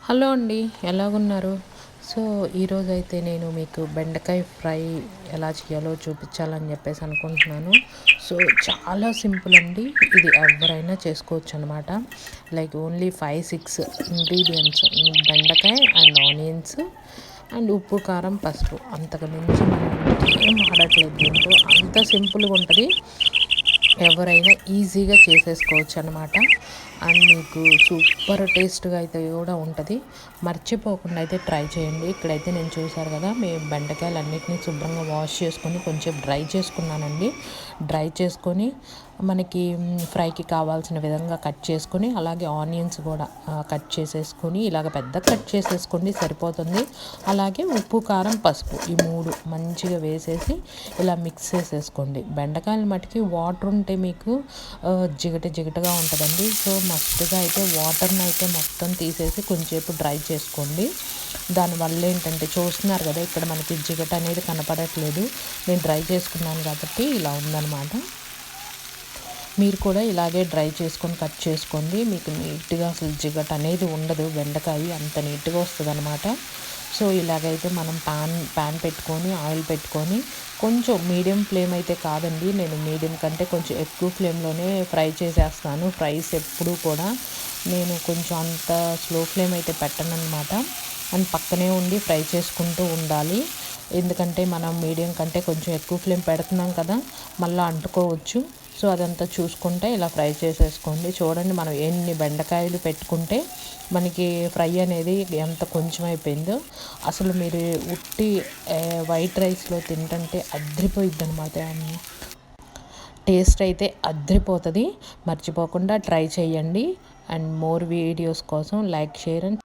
Hello అండి, ఎలాగున్నారు? So ఈరోజైతే నేను మీకు బెండకాయ ఫ్రై ఎలా చేయాలో చూపించాలని చెప్పేసి అనుకుంటున్నాను. సో చాలా సింపుల్ అండి, ఇది ఎవరైనా చేసుకోవచ్చు అనమాట. లైక్ ఓన్లీ 5-6 ఇంగ్రీడియంట్స్: బెండకాయ అండ్ ఆనియన్స్ అండ్ ఉప్పు, కారం, పసుపు. అంతకు మించి మనం ఇంకేం వాడట్లేదు. దీంతో అంత సింపుల్గా ఉంటుంది, ఎవరైనా ఈజీగా చేసేసుకోవచ్చు అనమాట. అండ్ మీకు సూపర్ టేస్ట్గా అయితే కూడా ఉంటుంది. మర్చిపోకుండా అయితే ట్రై చేయండి. ఇక్కడైతే నేను చూసారు కదా, మేము బెండకాయలు అన్నిటినీ శుభ్రంగా వాష్ చేసుకొని కొంచెం డ్రై చేసుకున్నానండి. డ్రై చేసుకొని మనకి ఫ్రైకి కావాల్సిన విధంగా కట్ చేసుకొని, అలాగే ఆనియన్స్ కూడా కట్ చేసేసుకొని ఇలాగ పెద్ద కట్ చేసేసుకోండి, సరిపోతుంది. అలాగే ఉప్పు, కారం, పసుపు ఈ మూడు మంచిగా వేసేసి ఇలా మిక్స్ చేసేసుకోండి. బెండకాయలు మటుకి వాటర్ ఉంటే మీకు జిగటగా ఉంటుందండి. సో మస్తుగా అయితే వాటర్ని అయితే మొత్తం తీసేసి కొంచెంసేపు డ్రై చేసుకోండి. దానివల్ల ఏంటంటే చూస్తున్నారు కదా, ఇక్కడ మనకి జిగట అనేది కనపడట్లేదు. నేను డ్రై చేసుకున్నాను కాబట్టి ఇలా ఉందన్నమాట. మీరు కూడా ఇలాగే డ్రై చేసుకొని కట్ చేసుకోండి. మీకు నీట్గా అసలు జిగట అనేది ఉండదు, బెండకాయ అంత నీట్గా వస్తుంది అనమాట. సో ఇలాగైతే మనం ప్యాన్ పెట్టుకొని ఆయిల్ పెట్టుకొని కొంచెం మీడియం ఫ్లేమ్ అయితే కాదండి, నేను మీడియం కంటే కొంచెం ఎక్కువ ఫ్లేమ్లోనే ఫ్రై చేసేస్తాను. ఫ్రైస్ ఎప్పుడూ కూడా నేను కొంచెం అంత స్లో ఫ్లేమ్ అయితే పెట్టను అనమాట. అండ్ పక్కనే ఉండి ఫ్రై చేసుకుంటూ ఉండాలి. ఎందుకంటే మనం మీడియం కంటే కొంచెం ఎక్కువ ఫ్లేమ్ పెడుతున్నాం కదా, మళ్ళీ అంటుకోవచ్చు. సో అదంతా చూసుకుంటే ఇలా ఫ్రై చేసేసుకోండి. చూడండి, మనం ఎన్ని బెండకాయలు పెట్టుకుంటే మనకి ఫ్రై అనేది ఎంత కొంచెం అయిపోయిందో. అసలు మీరు ఉట్టి వైట్ రైస్లో తింటుంటే అద్రిపోయిద్ది అనమాట. టేస్ట్ అయితే అద్రిపోతుంది. మర్చిపోకుండా ట్రై చేయండి. అండ్ మోర్ వీడియోస్ కోసం లైక్, షేర్ అండ్